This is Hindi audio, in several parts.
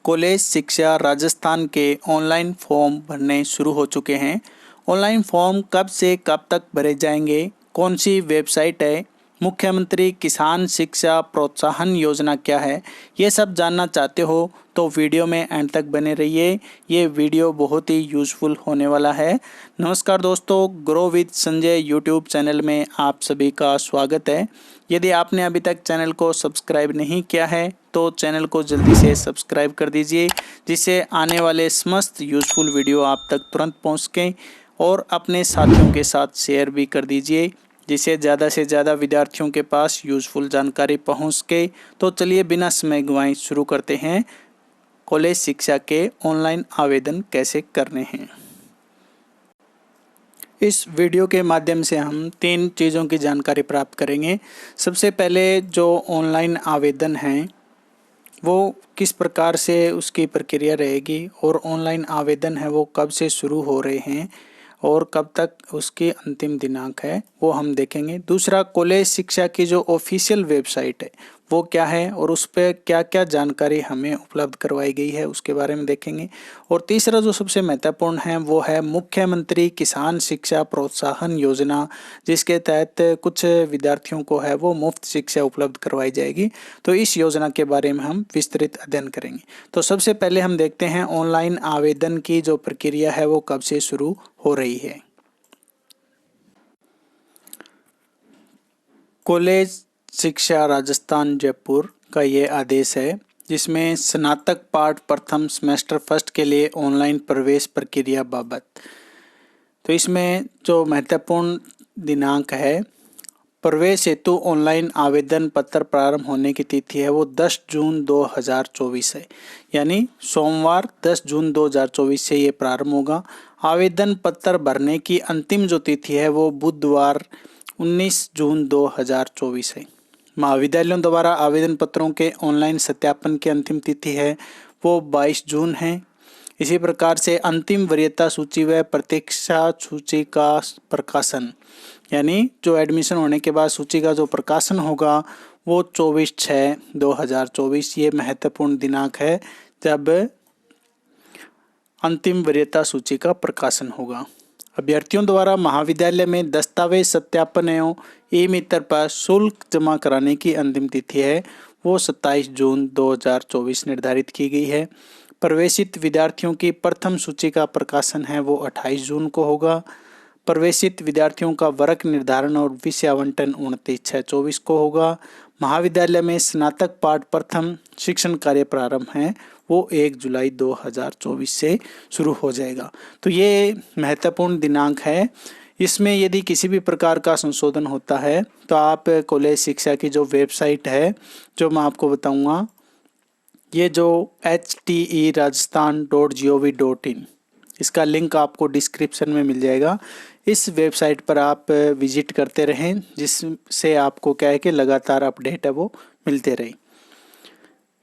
कॉलेज शिक्षा राजस्थान के ऑनलाइन फॉर्म भरने शुरू हो चुके हैं। ऑनलाइन फॉर्म कब से कब तक भरे जाएंगे, कौन सी वेबसाइट है, मुख्यमंत्री किसान शिक्षा प्रोत्साहन योजना क्या है, ये सब जानना चाहते हो तो वीडियो में एंड तक बने रहिए। ये वीडियो बहुत ही यूज़फुल होने वाला है। नमस्कार दोस्तों, grow with Sanjay YouTube channel में आप सभी का स्वागत है। यदि आपने अभी तक चैनल को सब्सक्राइब नहीं किया है तो चैनल को जल्दी से सब्सक्राइब कर दीजिए, जिससे आने वाले समस्त यूज़फुल वीडियो आप तक तुरंत पहुँच सकें और अपने साथियों के साथ शेयर भी कर दीजिए, जिससे ज़्यादा से ज़्यादा विद्यार्थियों के पास यूज़फुल जानकारी पहुँच सके। तो चलिए बिना समय गंवाए शुरू करते हैं। कॉलेज शिक्षा के ऑनलाइन आवेदन कैसे करने हैं। इस वीडियो के माध्यम से हम 3 चीज़ों की जानकारी प्राप्त करेंगे। सबसे पहले जो ऑनलाइन आवेदन है वो किस प्रकार से उसकी प्रक्रिया रहेगी और ऑनलाइन आवेदन है वो कब से शुरू हो रहे हैं और कब तक उसकी अंतिम दिनांक है वो हम देखेंगे। दूसरा, कॉलेज शिक्षा की जो ऑफिशियल वेबसाइट है वो क्या है और उस पर क्या क्या जानकारी हमें उपलब्ध करवाई गई है उसके बारे में देखेंगे। और तीसरा जो सबसे महत्वपूर्ण है वो है मुख्यमंत्री किसान शिक्षा प्रोत्साहन योजना, जिसके तहत कुछ विद्यार्थियों को है वो मुफ्त शिक्षा उपलब्ध करवाई जाएगी। तो इस योजना के बारे में हम विस्तृत अध्ययन करेंगे। तो सबसे पहले हम देखते हैं ऑनलाइन आवेदन की जो प्रक्रिया है वो कब से शुरू हो रही है। कॉलेज शिक्षा राजस्थान जयपुर का ये आदेश है, जिसमें स्नातक पाठ प्रथम सेमेस्टर फर्स्ट के लिए ऑनलाइन प्रवेश प्रक्रिया बाबत। तो इसमें जो महत्वपूर्ण दिनांक है, प्रवेश हेतु ऑनलाइन आवेदन पत्र प्रारंभ होने की तिथि है वो 10 जून 2024 है, यानी सोमवार 10 जून 2024 से ये प्रारंभ होगा। आवेदन पत्र भरने की अंतिम जो तिथि है वो बुधवार 19 जून 2024 है। महाविद्यालयों द्वारा आवेदन पत्रों के ऑनलाइन सत्यापन की अंतिम तिथि है वो 22 जून है। इसी प्रकार से अंतिम वरीयता सूची व प्रतीक्षा सूची का प्रकाशन, यानी जो एडमिशन होने के बाद सूची का जो प्रकाशन होगा वो 24/6/2024 ये महत्वपूर्ण दिनांक है जब अंतिम वरीयता सूची का प्रकाशन होगा। अभ्यर्थियों द्वारा महाविद्यालय में दस्तावेज सत्यापन एवं ई-मित्र पर शुल्क जमा कराने की अंतिम तिथि है वो 27 जून 2024 निर्धारित की गई है। प्रवेशित विद्यार्थियों की प्रथम सूची का प्रकाशन है वो 28 जून को होगा। प्रवेशित विद्यार्थियों का वर्ग निर्धारण और विषय आवंटन 29/6/24 को होगा। महाविद्यालय में स्नातक पाठ प्रथम शिक्षण कार्य प्रारंभ है वो 1 जुलाई 2024 से शुरू हो जाएगा। तो ये महत्वपूर्ण दिनांक है। इसमें यदि किसी भी प्रकार का संशोधन होता है तो आप कॉलेज शिक्षा की जो वेबसाइट है, जो मैं आपको बताऊंगा, ये जो HTE-rajasthan.gov.in, इसका लिंक आपको डिस्क्रिप्शन में मिल जाएगा। इस वेबसाइट पर आप विजिट करते रहें, जिससे आपको क्या है कि लगातार अपडेट है वो मिलते रहे।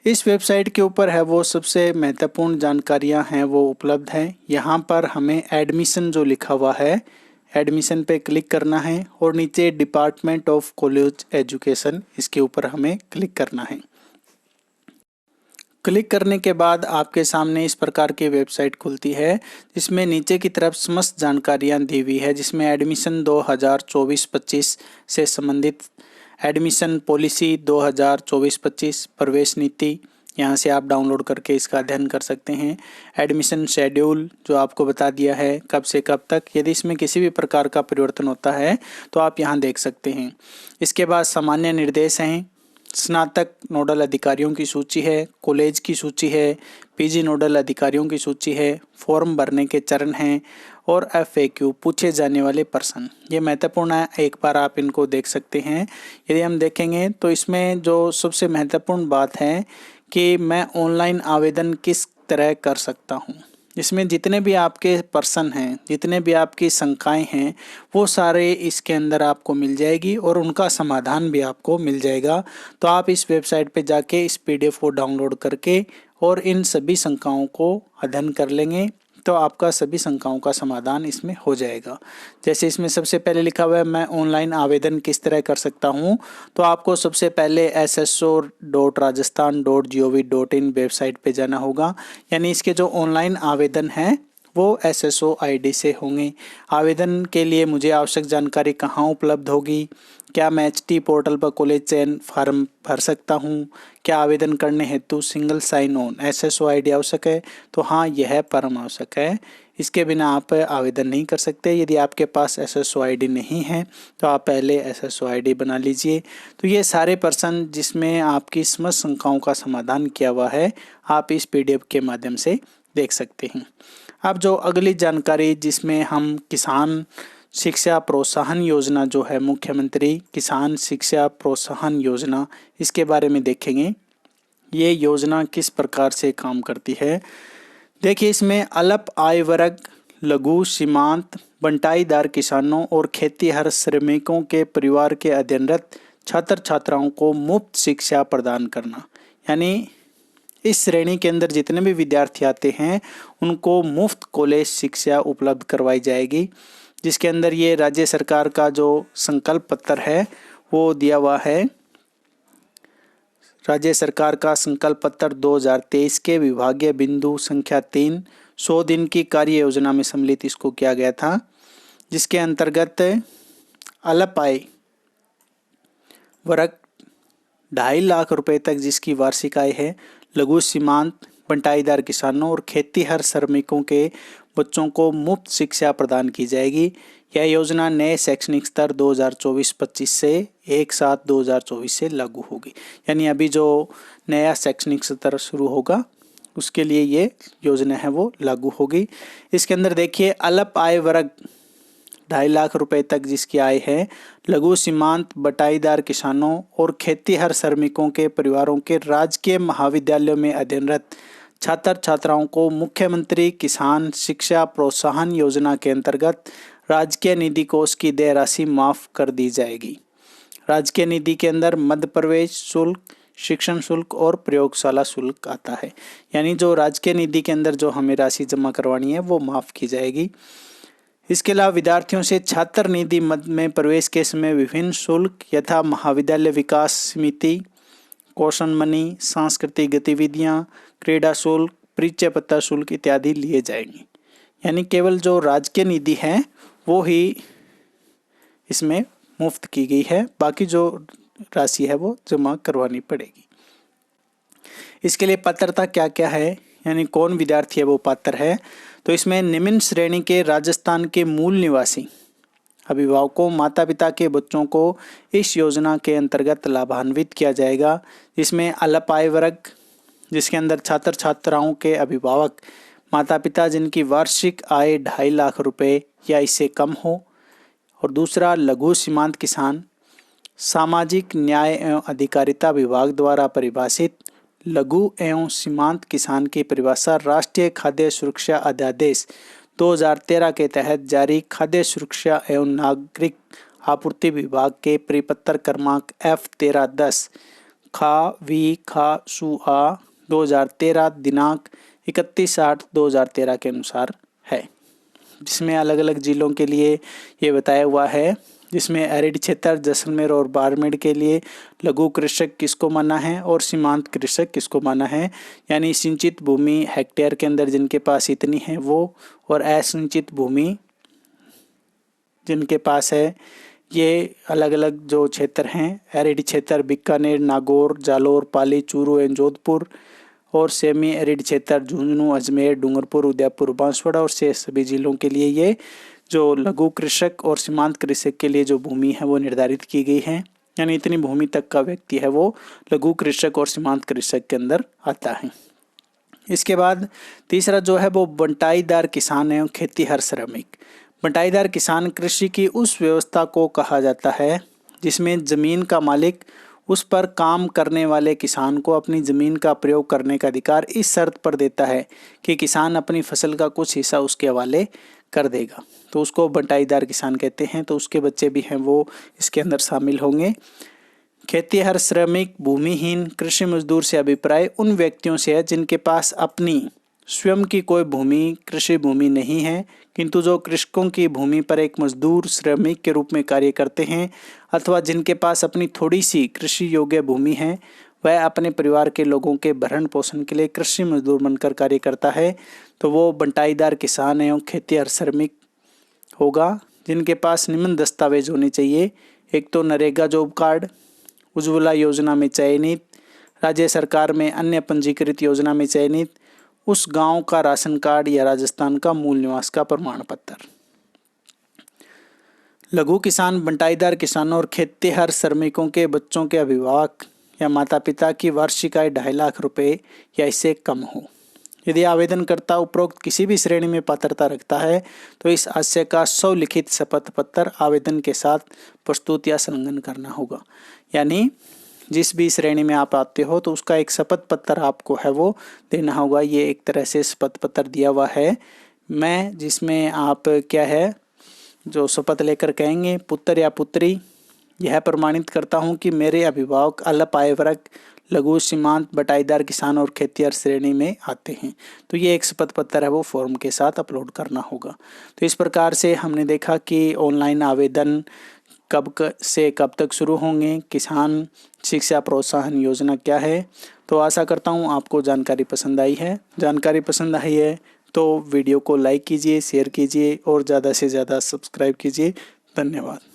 इस वेबसाइट के ऊपर है वो सबसे महत्वपूर्ण जानकारियां हैं वो उपलब्ध हैं। यहाँ पर हमें एडमिशन जो लिखा हुआ है, एडमिशन पे क्लिक करना है और नीचे डिपार्टमेंट ऑफ कॉलेज एजुकेशन, इसके ऊपर हमें क्लिक करना है। क्लिक करने के बाद आपके सामने इस प्रकार की वेबसाइट खुलती है, जिसमें नीचे की तरफ समस्त जानकारियां दी हुई है, जिसमें एडमिशन 2024-25 से संबंधित एडमिशन पॉलिसी 2024-25 प्रवेश नीति, यहाँ से आप डाउनलोड करके इसका अध्ययन कर सकते हैं। एडमिशन शेड्यूल जो आपको बता दिया है कब से कब तक, यदि इसमें किसी भी प्रकार का परिवर्तन होता है तो आप यहाँ देख सकते हैं। इसके बाद सामान्य निर्देश हैं, स्नातक नोडल अधिकारियों की सूची है, कॉलेज की सूची है, पीजी नोडल अधिकारियों की सूची है, फॉर्म भरने के चरण हैं और FAQ पूछे जाने वाले प्रश्न, ये महत्वपूर्ण है। एक बार आप इनको देख सकते हैं। यदि हम देखेंगे तो इसमें जो सबसे महत्वपूर्ण बात है कि मैं ऑनलाइन आवेदन किस तरह कर सकता हूँ। इसमें जितने भी आपके प्रश्न हैं, जितने भी आपकी शंकाएं हैं, वो सारे इसके अंदर आपको मिल जाएगी और उनका समाधान भी आपको मिल जाएगा। तो आप इस वेबसाइट पे जाके इस PDF को डाउनलोड करके और इन सभी शंकाओं को अध्ययन कर लेंगे, तो आपका सभी शंकाओं का समाधान इसमें हो जाएगा। जैसे इसमें सबसे पहले लिखा हुआ है मैं ऑनलाइन आवेदन किस तरह कर सकता हूँ, तो आपको सबसे पहले sso.rajasthan.gov.in वेबसाइट पे जाना होगा। यानी इसके जो ऑनलाइन आवेदन हैं वो SSO ID से होंगे। आवेदन के लिए मुझे आवश्यक जानकारी कहाँ उपलब्ध होगी, क्या मैं HT पोर्टल पर कॉलेज चयन फार्म भर सकता हूँ, क्या आवेदन करने हेतु single sign on SSO ID आवश्यक है, तो हाँ यह परम आवश्यक है। इसके बिना आप आवेदन नहीं कर सकते। यदि आपके पास SSO ID नहीं है तो आप पहले SSO ID बना लीजिए। तो ये सारे प्रश्न जिसमें आपकी समस्त शंकाओं का समाधान किया हुआ है आप इस PDF के माध्यम से देख सकते हैं। अब जो अगली जानकारी जिसमें हम किसान शिक्षा प्रोत्साहन योजना जो है मुख्यमंत्री किसान शिक्षा प्रोत्साहन योजना, इसके बारे में देखेंगे। ये योजना किस प्रकार से काम करती है। देखिए इसमें अल्प आय वर्ग, लघु सीमांत बंटाईदार किसानों और खेतीहर श्रमिकों के परिवार के अध्ययनरत छात्र छात्राओं को मुफ्त शिक्षा प्रदान करना, यानी इस श्रेणी के अंदर जितने भी विद्यार्थी आते हैं उनको मुफ्त कॉलेज शिक्षा उपलब्ध करवाई जाएगी। जिसके अंदर ये राज्य सरकार का जो संकल्प पत्र है वो दिया हुआ है। राज्य सरकार का संकल्प पत्र 2023 के विभागीय बिंदु संख्या 3 100 दिन की कार्य योजना में सम्मिलित इसको किया गया था, जिसके अंतर्गत अल्प आय वर्ग 2.5 लाख रुपए तक जिसकी वार्षिक आय है, लघु सीमांत बंटाईदार किसानों और खेतीहर श्रमिकों के बच्चों को मुफ्त शिक्षा प्रदान की जाएगी। यह योजना नए शैक्षणिक स्तर 2024-25 से 1/7/2024 से लागू होगी। यानी अभी जो नया शैक्षणिक स्तर शुरू होगा उसके लिए ये योजना है वो लागू होगी। इसके अंदर देखिए अल्प आय वर्ग 2.5 लाख रुपए तक जिसकी आय है, लघु सीमांत बटाईदार किसानों और खेतीहर श्रमिकों के परिवारों के राजकीय महाविद्यालयों में अध्ययनरत छात्र छात्राओं को मुख्यमंत्री किसान शिक्षा प्रोत्साहन योजना के अंतर्गत राजकीय निधि कोष की देय राशि माफ कर दी जाएगी। राजकीय निधि के अंदर मध्य प्रवेश शुल्क, शिक्षण शुल्क और प्रयोगशाला शुल्क आता है। यानी जो राजकीय निधि के अंदर जो हमें राशि जमा करवानी है वो माफ की जाएगी। इसके अलावा विद्यार्थियों से छात्र निधि मद में प्रवेश के समय विभिन्न शुल्क यथा महाविद्यालय विकास समिति, कौशन मनी, सांस्कृतिक गतिविधियां, क्रीड़ा शुल्क, परिचय पत्र शुल्क इत्यादि लिए जाएंगे। यानी केवल जो राजकीय निधि है वो ही इसमें मुफ्त की गई है, बाकी जो राशि है वो जमा करवानी पड़ेगी। इसके लिए पात्रता क्या क्या है, यानी कौन विद्यार्थी है वो पात्र है, तो इसमें निम्न श्रेणी के राजस्थान के मूल निवासी अभिभावकों माता पिता के बच्चों को इस योजना के अंतर्गत लाभान्वित किया जाएगा। जिसमें अल्प आय वर्ग जिसके अंदर छात्र छात्राओं के अभिभावक माता पिता जिनकी वार्षिक आय 2.5 लाख रुपए या इससे कम हो, और दूसरा लघु सीमांत किसान सामाजिक न्याय एवं अधिकारिता विभाग द्वारा परिभाषित लघु एवं सीमांत किसान की परिभाषा राष्ट्रीय खाद्य सुरक्षा अध्यादेश 2013 के तहत जारी खाद्य सुरक्षा एवं नागरिक आपूर्ति विभाग के परिपत्र क्रमांक F1310 खा वी खा सु आ 2013 दिनांक 31/8/2013 के अनुसार है। जिसमें अलग अलग जिलों के लिए ये बताया हुआ है। जिसमें एरिड क्षेत्र जैसलमेर और बाड़मेर के लिए लघु कृषक किसको माना है और सीमांत कृषक किसको माना है, यानी सिंचित भूमि हेक्टेयर के अंदर जिनके पास इतनी है वो, और असिंचित भूमि जिनके पास है ये अलग अलग जो क्षेत्र हैं। एरिड क्षेत्र बीकानेर, नागौर, जालोर, पाली, चूरू एवं जोधपुर, और सेमी एरिड क्षेत्र झुंझुनू, अजमेर, डूंगरपुर, उदयपुर, बांसवाड़ा और शेष सभी जिलों के लिए ये जो लघु कृषक और सीमांत कृषक के लिए जो भूमि है वो निर्धारित की गई है। यानी इतनी भूमि तक का व्यक्ति है वो लघु कृषक और सीमांत कृषक के अंदर आता है। इसके बाद तीसरा जो है वो बंटाईदार किसान एवं खेतीहर श्रमिक। बंटाईदार किसान कृषि की उस व्यवस्था को कहा जाता है जिसमें जमीन का मालिक उस पर काम करने वाले किसान को अपनी जमीन का प्रयोग करने का अधिकार इस शर्त पर देता है कि किसान अपनी फसल का कुछ हिस्सा उसके हवाले कर देगा, तो उसको बंटाईदार किसान कहते हैं। तो उसके बच्चे भी हैं वो इसके अंदर शामिल होंगे। खेतीहर श्रमिक भूमिहीन कृषि मजदूर से अभिप्राय उन व्यक्तियों से है जिनके पास अपनी स्वयं की कोई भूमि कृषि भूमि नहीं है, किंतु जो कृषकों की भूमि पर एक मजदूर श्रमिक के रूप में कार्य करते हैं अथवा जिनके पास अपनी थोड़ी सी कृषि योग्य भूमि है, वह अपने परिवार के लोगों के भरण पोषण के लिए कृषि मजदूर बनकर कार्य करता है, तो वो बंटाईदार किसान एवं खेतिहर श्रमिक होगा, जिनके पास निम्न दस्तावेज होने चाहिए। एक तो नरेगा जॉब कार्ड, उज्ज्वला योजना में चयनित, राज्य सरकार में अन्य पंजीकृत योजना में चयनित, उस गांव का राशन कार्ड या राजस्थान का मूल निवास का प्रमाण पत्र। लघु किसान बंटाईदार किसानों और खेतिहर श्रमिकों के बच्चों के अभिभावक या माता पिता की वार्षिक आय 2.5 लाख रुपए या इससे कम हो। यदि आवेदनकर्ता उपरोक्त किसी भी श्रेणी में पात्रता रखता है तो इस आशय का स्वलिखित शपथ पत्र आवेदन के साथ प्रस्तुत या संलग्न करना होगा। यानी जिस भी श्रेणी में आप आते हो तो उसका एक शपथ पत्र आपको है वो देना होगा। ये एक तरह से शपथ पत्र दिया हुआ है मैं, जिसमें आप क्या है जो शपथ लेकर कहेंगे, पुत्र या पुत्री, यह प्रमाणित करता हूँ कि मेरे अभिभावक अल्प आय वर्ग, लघु सीमांत बटाईदार किसान और खेतिहर श्रेणी में आते हैं। तो ये एक शपथ पत्र है वो फॉर्म के साथ अपलोड करना होगा। तो इस प्रकार से हमने देखा कि ऑनलाइन आवेदन कब से कब तक शुरू होंगे, किसान शिक्षा प्रोत्साहन योजना क्या है। तो आशा करता हूँ आपको जानकारी पसंद आई है। जानकारी पसंद आई है तो वीडियो को लाइक कीजिए, शेयर कीजिए और ज़्यादा से ज़्यादा सब्सक्राइब कीजिए। धन्यवाद।